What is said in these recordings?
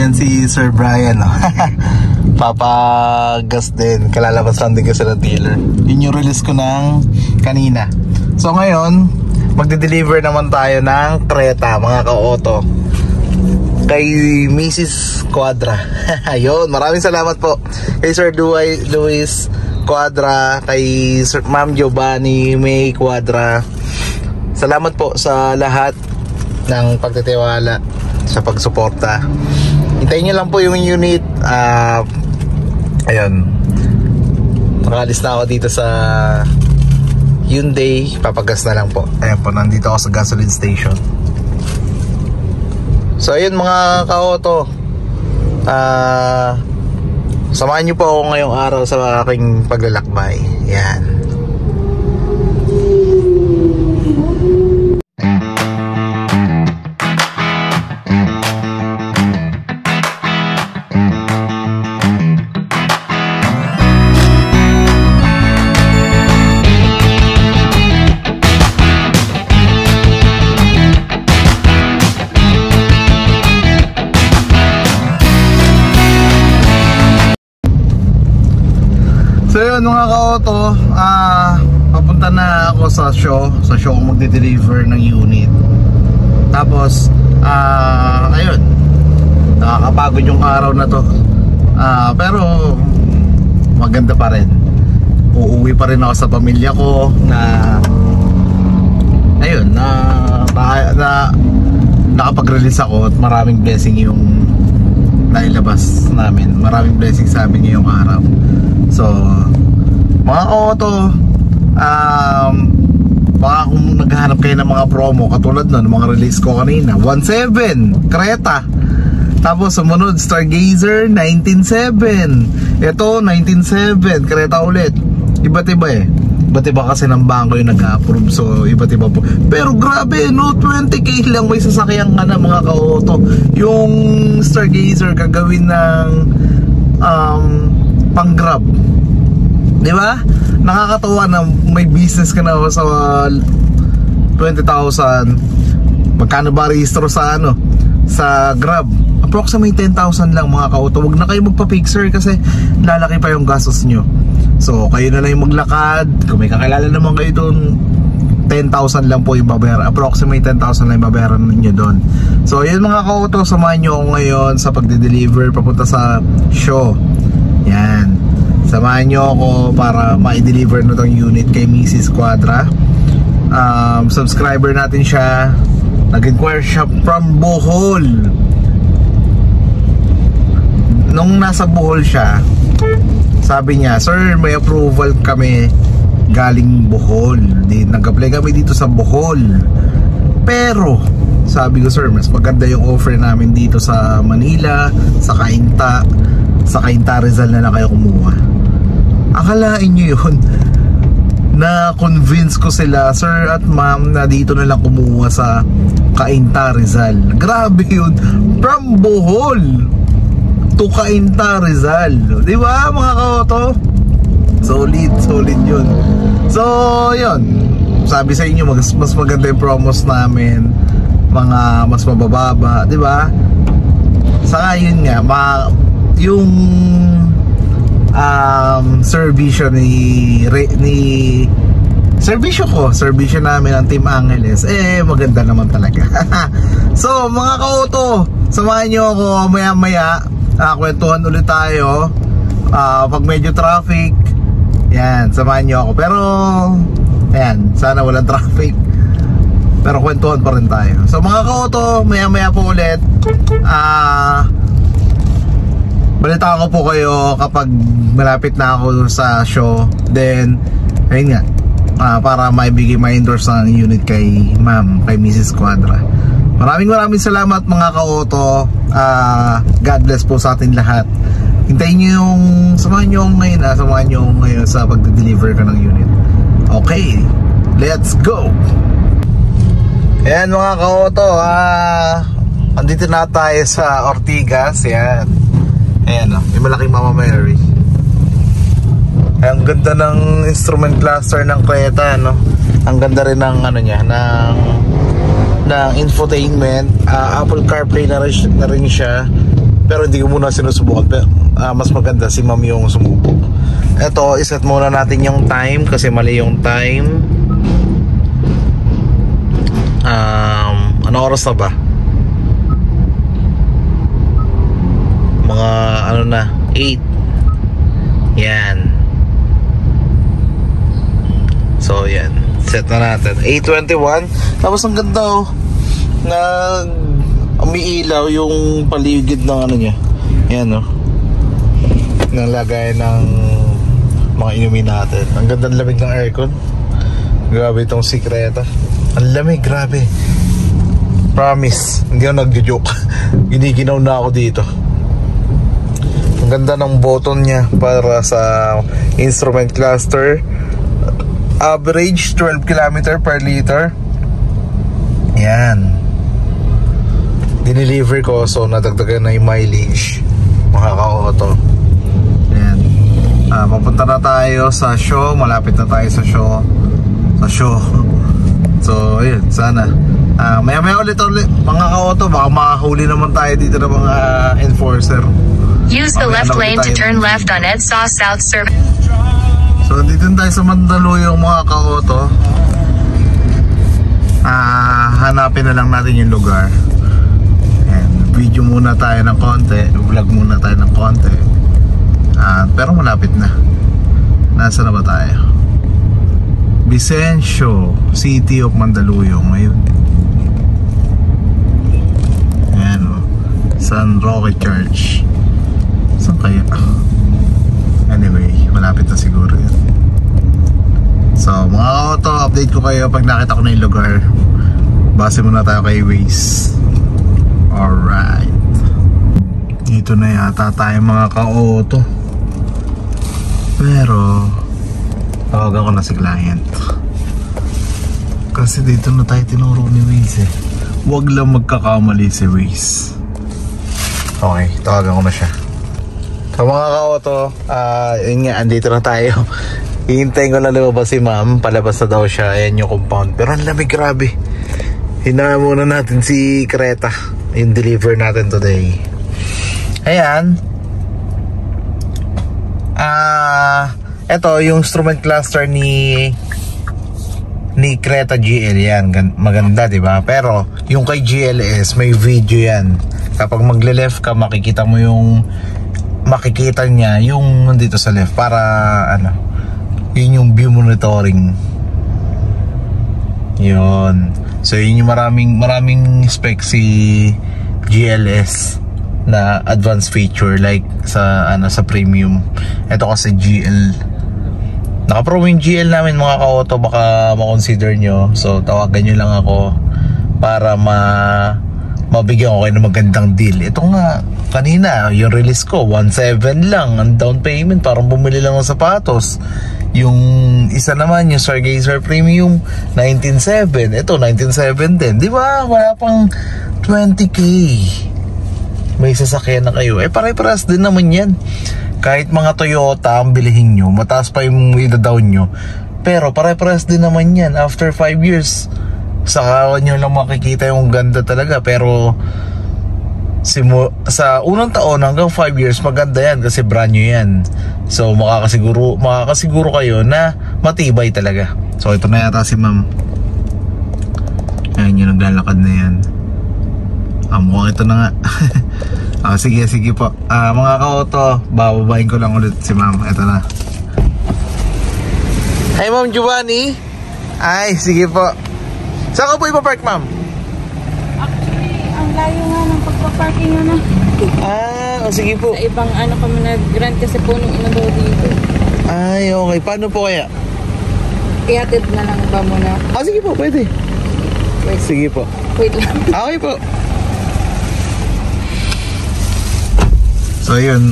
Ayan si Sir Brian, no? Papagas din. Kalalabas lang din kasi ng dealer. Yun yung release ko ng kanina. So ngayon, magde-deliver naman tayo ng Creta, mga ka-auto, kay Mrs. Quadra. Ayun, maraming salamat po kay Sir Luis Quadra, kay Sir Ma'am Giovanni May Quadra. Salamat po sa lahat ng pagtitiwala, sa pagsuporta. Hintayin nyo lang po yung unit. Ayun, nakalis na ako dito sa Hyundai. Papagas na lang po. Ayan po, nandito ako sa gasoline station. So ayun mga ka-auto, samahan nyo po ako ngayong araw sa aking paglalakbay. Yan. So yun mga ka-auto, papunta na ako sa show ko magde-deliver ng unit. Tapos ayun, nakakapagod yung araw na to, pero maganda pa rin. Uuwi pa rin ako sa pamilya ko na ayun, nakapag-release ako at maraming blessing yung nailabas namin. Maraming blessing sa amin ngayong araw. So mga ka-auto, baka kung naghahanap kayo ng mga promo katulad nun, mga release ko kanina, 1.7 Creta, tapos sumunod Stargazer 19.7, ito 19.7 Creta ulit. Iba't iba eh, iba't iba kasi ng bangko yung nag-approve. So iba't iba po, pero grabe no, 20k lang may sasakyan ka na mga ka-auto. Yung Stargazer gagawin ng pang grab, di ba? Nakakatawa na may business ka na sa 20,000. Magkano ba rehistro sa sa Grab? Approximately 10,000 lang mga ka-auto. Huwag na kayo magpa-fixer kasi lalaki pa yung gastos nyo. So kayo na lang yung maglakad. Kung may kakilala naman kayo doon, 10,000 lang po yung babayaran. Approximately 10,000 lang yung babayaran ninyo doon. So yun mga ka-auto, samahan nyo ako ngayon sa pagde-deliver papunta sa show. Yan, samahan nyo ako para ma-deliver na tong unit kay Mrs. Quadra. Subscriber natin siya. Nag-inquire siya from Bohol. Nung nasa Bohol siya, sabi niya, "Sir, may approval kami galing Bohol. Nag-apply kami dito sa Bohol. Pero sabi ko, sir, mas maganda yung offer namin dito sa Manila, sa Cainta. Sa Cainta Rizal na lang kayo kumuha." Akalain nyo yun, na-convince ko sila, sir at ma'am, na dito na lang kumuha sa Cainta Rizal. Grabe yun, from Bohol to Cainta Rizal. Di ba mga ka-auto? Solid yun. So yun, sabi sa inyo, mas maganda yung promos namin, mga mas mabababa, di ba? Saka yun nga, yung servisyo servisyo namin ng Team Angeles, maganda naman talaga. So mga ka-auto, samahan nyo ako maya kwentuhan ulit tayo pag medyo traffic. Yan, samahan nyo ako. Pero ayan, sana walang traffic, pero kwentuhan pa rin tayo. So mga ka-auto, maya po ulit. Balitaan ko po kayo kapag malapit na ako sa show. Then ayun nga, para maibigay ma-endorse ng unit kay ma'am, kay Mrs. Quadra. Maraming salamat mga ka-auto. God bless po sa atin lahat. Hintayin nyo yung, samahan nyo ngayon sa pagde-deliver ka ng unit. Okay, let's go. Ayan mga ka-auto, andito na tayo sa Ortigas. Yan. Ayan o, yung malaking Mama Mary. Ang ganda ng instrument cluster ng Creta, no? Ang ganda rin ng niya, ng infotainment. Apple CarPlay na rin siya. Pero hindi ko muna sinusubukan. Pero, mas maganda si ma'am yung sumubok. Eto, iset muna natin yung time kasi mali yung time. Ano oras na ba? Mga ano na 8. Yan. So yan, set na natin 8:21. Tapos ang ganda oh, na umiilaw yung paligid ng ano niya. Yan oh, ng lagay ng mga inumin natin. Ang ganda ng lamig ng aircon. Grabe itong si Creta. Ang lamig, grabe. Promise, hindi ako nagjo-joke. Giniginaw na ako dito. Ang ganda ng button niya para sa instrument cluster. Average 12 km per liter. Yan. Dineliver ko, so nadagdagan na yung mileage. Makaka-auto. Yan. Papunta na tayo sa show. Malapit na tayo sa show. So yun, sana maya ulit mga ka-auto. Baka makahuli naman tayo dito ng mga enforcer. Use the left lane to turn left on EDSA South Service. So dito tayo sa Mandaluyong mga ka-auto. Hanapin na lang natin yung lugar. And video muna tayo ng konti. Vlog muna tayo ng konti. Pero malapit na. Nasa na ba tayo? Vicencio, City of Mandaluyong. Ngayon. Ayan o. San Roque Church. Saan kaya? Anyway, malapit na siguro yun. So mga auto, update ko kayo pag nakita ko na yung lugar. Base muna tayo kay Waze. Alright. Dito na yata tayo mga ka-auto. Pero tawagan ko na si client. Kasi dito na tayo tinuro ni Waze eh. Huwag lang magkakamali si Waze. Okay, tawagan ko na siya. So mga ka-auto, yun nga, andito na tayo. Hihintayin ko na lumabas si ma'am. Palabas na daw siya. Ayan yung compound. Pero ang lamig, grabe. Hinaan muna natin si Creta. Yung deliver natin today. Ayan. Ito yung instrument cluster ni Creta GL. Yan, maganda, diba? Pero yung kay GLS may video yan. Kapag magle-left ka, makikita mo yung niya yung nandito sa left. Para ano, yun yung view monitoring. Yun. So yun yung maraming spec si GLS na advanced feature like sa sa premium. Ito kasi GL. Naka-pro yung GL namin mga ka-auto, baka ma-consider nyo. So tawagan nyo lang ako para mabigyan ko kayo ng magandang deal. Ito nga, kanina yung release ko 1.7 lang ang down payment, parang bumili lang ng sapatos. Yung isa naman, yung Stargazer Premium 19.7. Ito 19.7 din, di ba? Wala pang 20k. May sasakyan na kayo. Pare-paras din naman yan. Kahit mga Toyota ang bilihin nyo, mataas pa yung ida-down nyo, pero pare-paras din naman yan. After 5 years saka nyo lang makikita yung ganda talaga. Pero sa unang taon hanggang 5 years maganda yan kasi brand new yan. So makakasiguro kayo na matibay talaga. So ito na yata si ma'am. Ayan yung naglalakad na yan. Mukhang ito na nga. Sige po. Mga ka-auto, bababahin ko lang ulit si ma'am. Ito na. Hi Ma'am Giovanni. Ay, sige po. Saan ka po ipapark ma'am? Actually, ang layo nga ng pagpaparking na. Sige po. Sa ibang kami nag-grant kasi puno na daw dito. Ay, okay. Paano po kaya? Ihatid na lang ba muna? Sige po, pwede. Wait. Sige po. Wait lang. Okay po. So yun,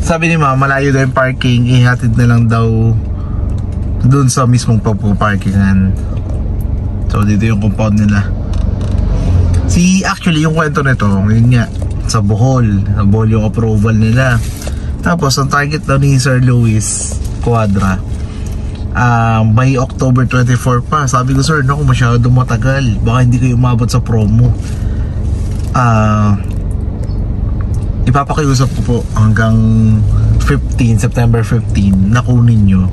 sabi ni ma'am, malayo daw yung parking, ihatid na lang daw dun sa mismong parkingan. So dito yung compound nila. Actually yung kwento nito, yun nga, sa Bohol yung approval nila. Tapos ang target daw ni Sir Luis Quadra by October 24 pa. Sabi ko, sir, naku, masyado matagal, baka hindi kayo umabot sa promo. ipapakiusap ko po hanggang 15, September 15 na kunin nyo.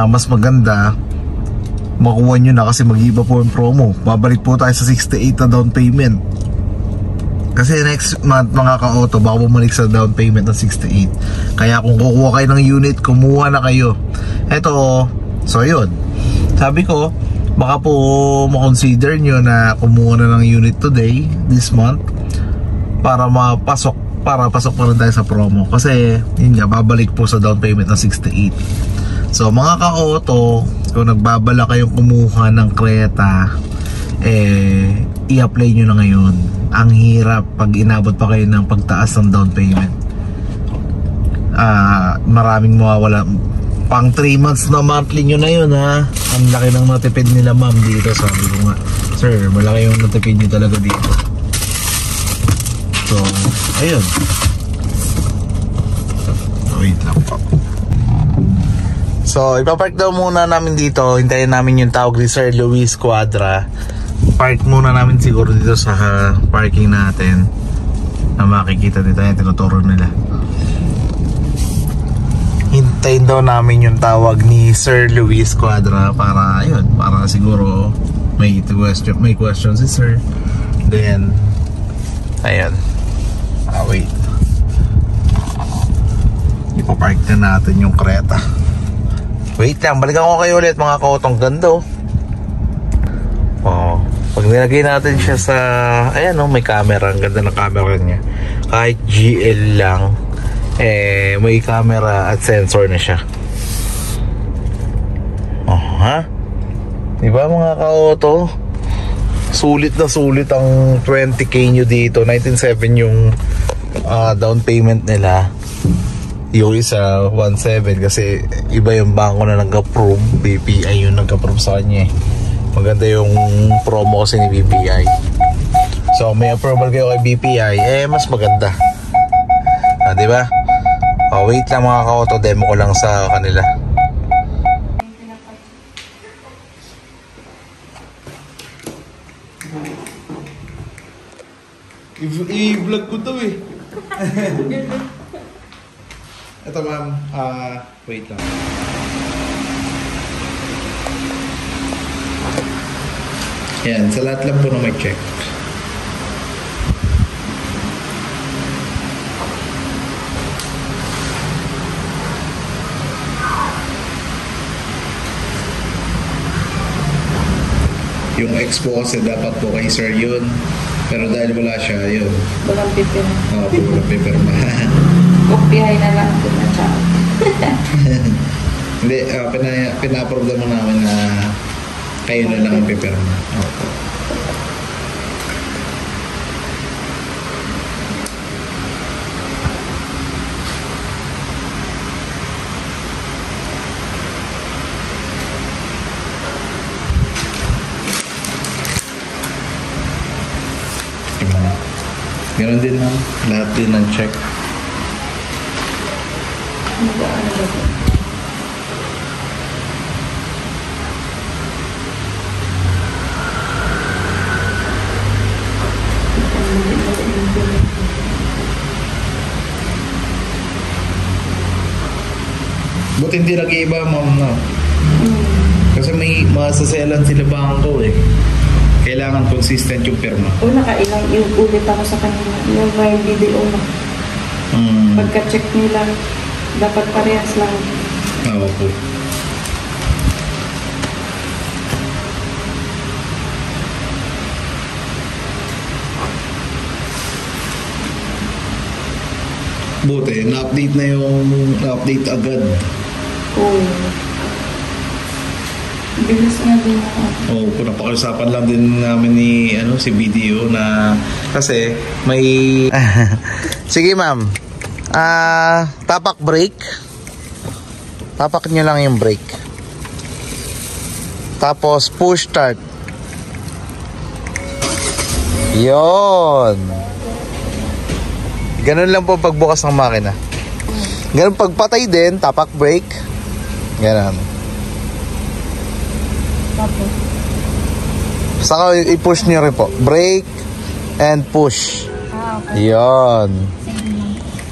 Mas maganda makuha nyo na kasi mag-iba po yung promo. Babalik po tayo sa 68 na down payment. Kasi next month mga ka-auto, baka bumalik sa down payment ng 68. Kaya kung kukuha kayo ng unit, kumuha na kayo. Eto, so yun. Sabi ko, baka po makonsider nyo na kumuha na ng unit today, this month, para pasok pa rin tayo sa promo. Kasi, yun nga, babalik po sa down payment ng 68. So, mga ka-auto, kung nagbabala kayong kumuha ng Creta, i-apply nyo na ngayon. Ang hirap pag inabot pa kayo ng pagtaas ng down payment. Maraming mawawala. Pang 3 months na monthly nyo na yun, ha. Ang laki ng natipid nila ma'am dito. Sabi ko nga, sir, malaki yung natipid nyo talaga dito. So, ayun. Wait lang po. So, ipapark daw muna namin dito. Hintayin namin yung tawag ni Sir Luis Cuadra. Park muna namin siguro dito sa parking natin na makikita dito yung tinuturo nila. Hintayin daw namin yung tawag ni Sir Luis Cuadra para ayun, para siguro may question si Sir. Then ayun. Wait. Ipapark na natin yung Creta. Wait lang, balikan ko kayo ulit mga kautong. Ganda oh. Pag nilagay natin siya sa, ayan may camera. Ang ganda ng camera niya. Kahit GL lang, may camera at sensor na siya. Diba mga ka-auto? Sulit na sulit ang 20k nyo dito. 19.7 yung down payment nila. Yung isa 1.7 kasi iba yung bangko na nag-approve. BPI yung nag-approve sa kanya Maganda yung promo kasi ni BPI. So may approval kayo kay BPI, mas maganda. Diba? Wait lang mga ka-auto, demo ko lang sa kanila. I-vlog ko to Ito ma'am, wait lang. Yan, sa lahat lang po na may check. Yung ex po kasi dapat po kay Sir yun. Pero dahil wala siya, yun. Walang pipirma. Walang pipirma. Kopyahay na lang ito na siya. Hindi, pina-approve naman namin na kayo na lang ang pipirma. Ganon din ma'am, lahat din ng check. Buti hindi nag-iiba ma'am na. Kasi may masaselan sila bangko Kailangan consistent yung pirma. Nakailang yung ulit ako sa kanila. Yung may BDO na. Pagka-check nila, dapat parehas lang. Oo. Buti, na-update na yung na-update agad. Oo. Bilis nga din ako. Napakiusapan lang din namin ni si BDO na kasi may sige ma'am. Tapak brake. Tapak nyo lang yung brake. Tapos push start. Yon. Ganun lang po pagbukas ng makina. Ganun pagpatay din, tapak brake. Ganun. Saka i-push nyo rin po. Brake and push. Yun.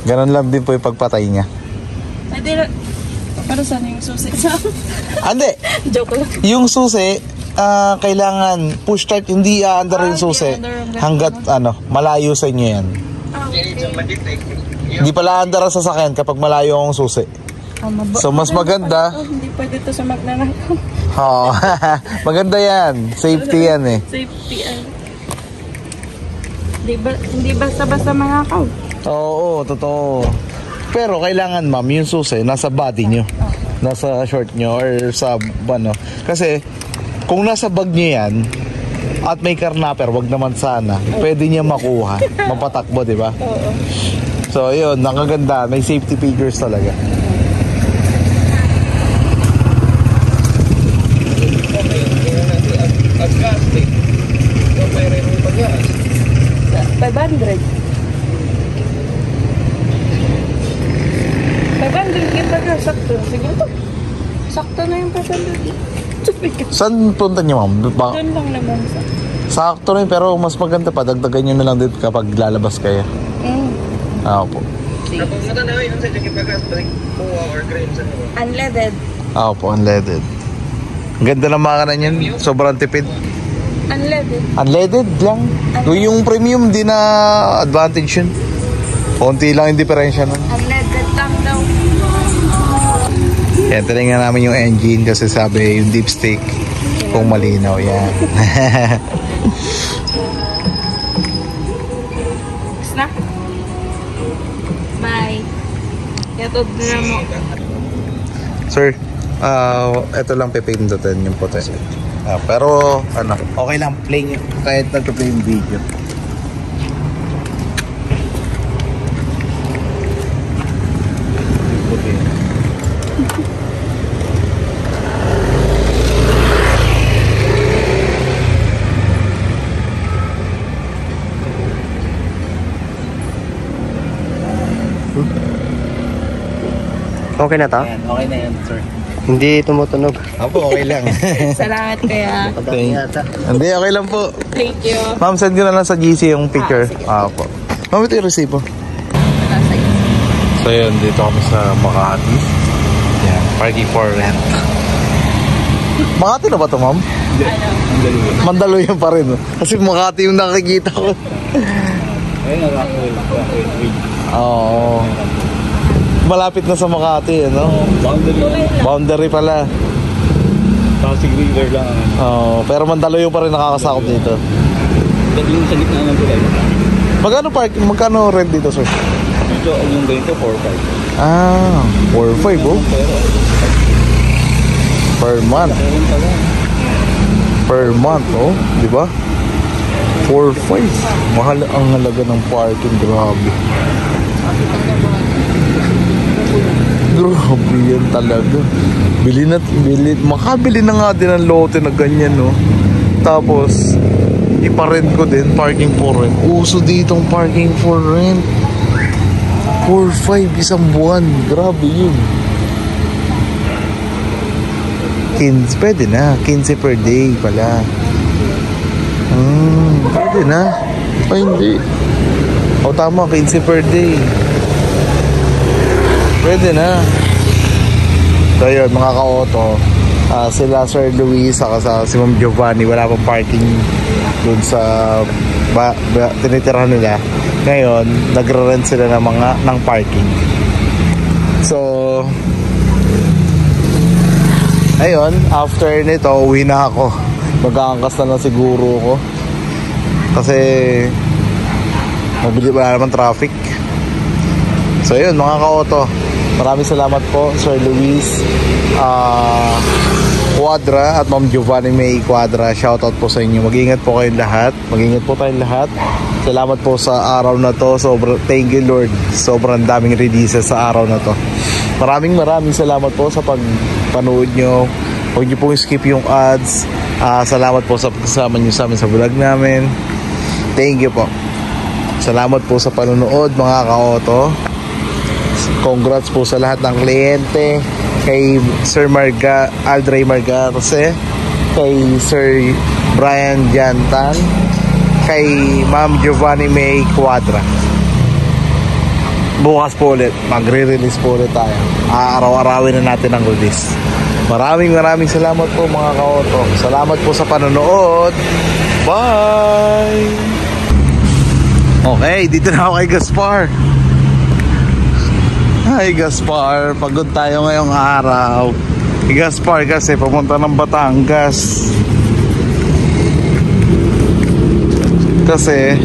Ganon lang din po yung pagpatay niya. Para saan yung susi sa? Hindi. Joke lang. Yung susi, kailangan push start, hindi under yung susi. Hanggat malayo sa inyo yan. Hindi pala under ang sasakyan kapag malayo ang susi. So mas maganda. Hindi pwede ito sa magnanakaw. Oo. Maganda yan. Safety yan eh. Safety yan. Hindi basta-basta manakaw. Oo, totoo. Pero kailangan ma'am, yung susi nasa body nyo, nasa short nyo or sa kasi kung nasa bag nyo yan at may karnaper, wag naman sana, pwede niya makuha, mapatakbo, di ba? Oo. So yun, nakaganda, may safety features talaga. Sakto. Sige to. Sakto na yung 500. Saan punta niyo ma'am? Doon lang naman sa. Sakto rin, pero mas maganda pa, dagdagan nyo na lang dito kapag lalabas kayo. Opo. Unleaded. Opo, unleaded. Ganda ng makina niyan, sobrang tipid. Unleaded. Unleaded lang. Yung premium, di na advantage yun. Konti lang yung diferensya nun. Unleaded lang daw. Yan, tinignan namin yung engine kasi sabi yung dipstick kung malinaw yan. Na? Bye. Yatod na mo. Sir, ito lang pipindutin yung puti. Pero okay lang, play nyo kahit nagpa-play yung video. Okay na to? Ayan, okay na yan, sir. Hindi tumutunog. Opo, okay lang. Salamat kaya. Hindi, okay lang po. Thank you. Ma'am, send ko na lang sa GC yung picture. Opo. Ma'am, ito yung resibo. So yun, dito kami sa Makati. Yan, parking for rent. Makati na ba ito, ma'am? Mandaluyong pa rin. Kasi Makati yung nakikita ko. Oo. Malapit na sa Makati, ano? Boundary pala. Pasig River lang. Pero Mandaluyong pa rin nakakasakop dito. Yung sa gitna ng tulay. Magkano rent dito, sir? Dito, yung ganito, 4-5. 4-5, oh. Per month. Per month, oh. Di ba? 4-5. Mahal ang halaga ng parking. Grabe. Grabe yan talaga. Makabili na nga din ang lote na ganyan, no? Tapos iparent ko din, parking for rent. Uso ditong parking for rent. 4-5 isang buwan. Grabe yun. 15, pwede na. 15 per day pala. Pwede na. Ay, hindi. O tama, 15 per day. Pwede na. So yun, mga ka-auto, sila Sir Luis saka si Ma'am Giovanni, wala pang parking dun sa tinitirahan nila. Ngayon, nagre-rent sila ng parking. So ayun, after nito uwi na ako. Mag-aangkas na lang siguro ko kasi wala naman traffic. So yun, mga ka-auto, maraming salamat po Sir Luis Quadra at Ma'am Giovanni May Quadra. Shoutout po sa inyo. Mag-ingat po kayong lahat. Mag-ingat po tayong lahat. Salamat po sa araw na to. Thank you Lord. Sobrang daming releases sa araw na to. Maraming salamat po sa pagpanood nyo. Huwag nyo pong skip yung ads. Salamat po sa pagsama nyo sa amin sa vlog namin. Thank you po. Salamat po sa panonood, mga ka-auto. Congrats po sa lahat ng kliyente, kay Sir Aldray Margarce, kay Sir Brian Jantan, kay Ma'am Giovanni May Quadra. Bukas po ulit, magre-release po ulit tayo. Araw-arawin na natin ang release. Maraming salamat po mga ka-auto. Salamat po sa panonood. Bye! Okay, dito na ako kay Gaspar. Hi Gaspar, pagod tayo ngayong araw. Si Gaspar kasi papunta ng Batangas. Kasi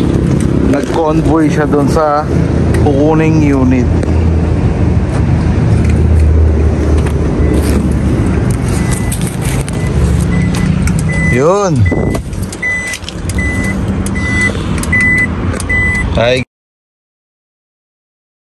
nag-convoy siya doon sa kukuning unit. Yun. Hi.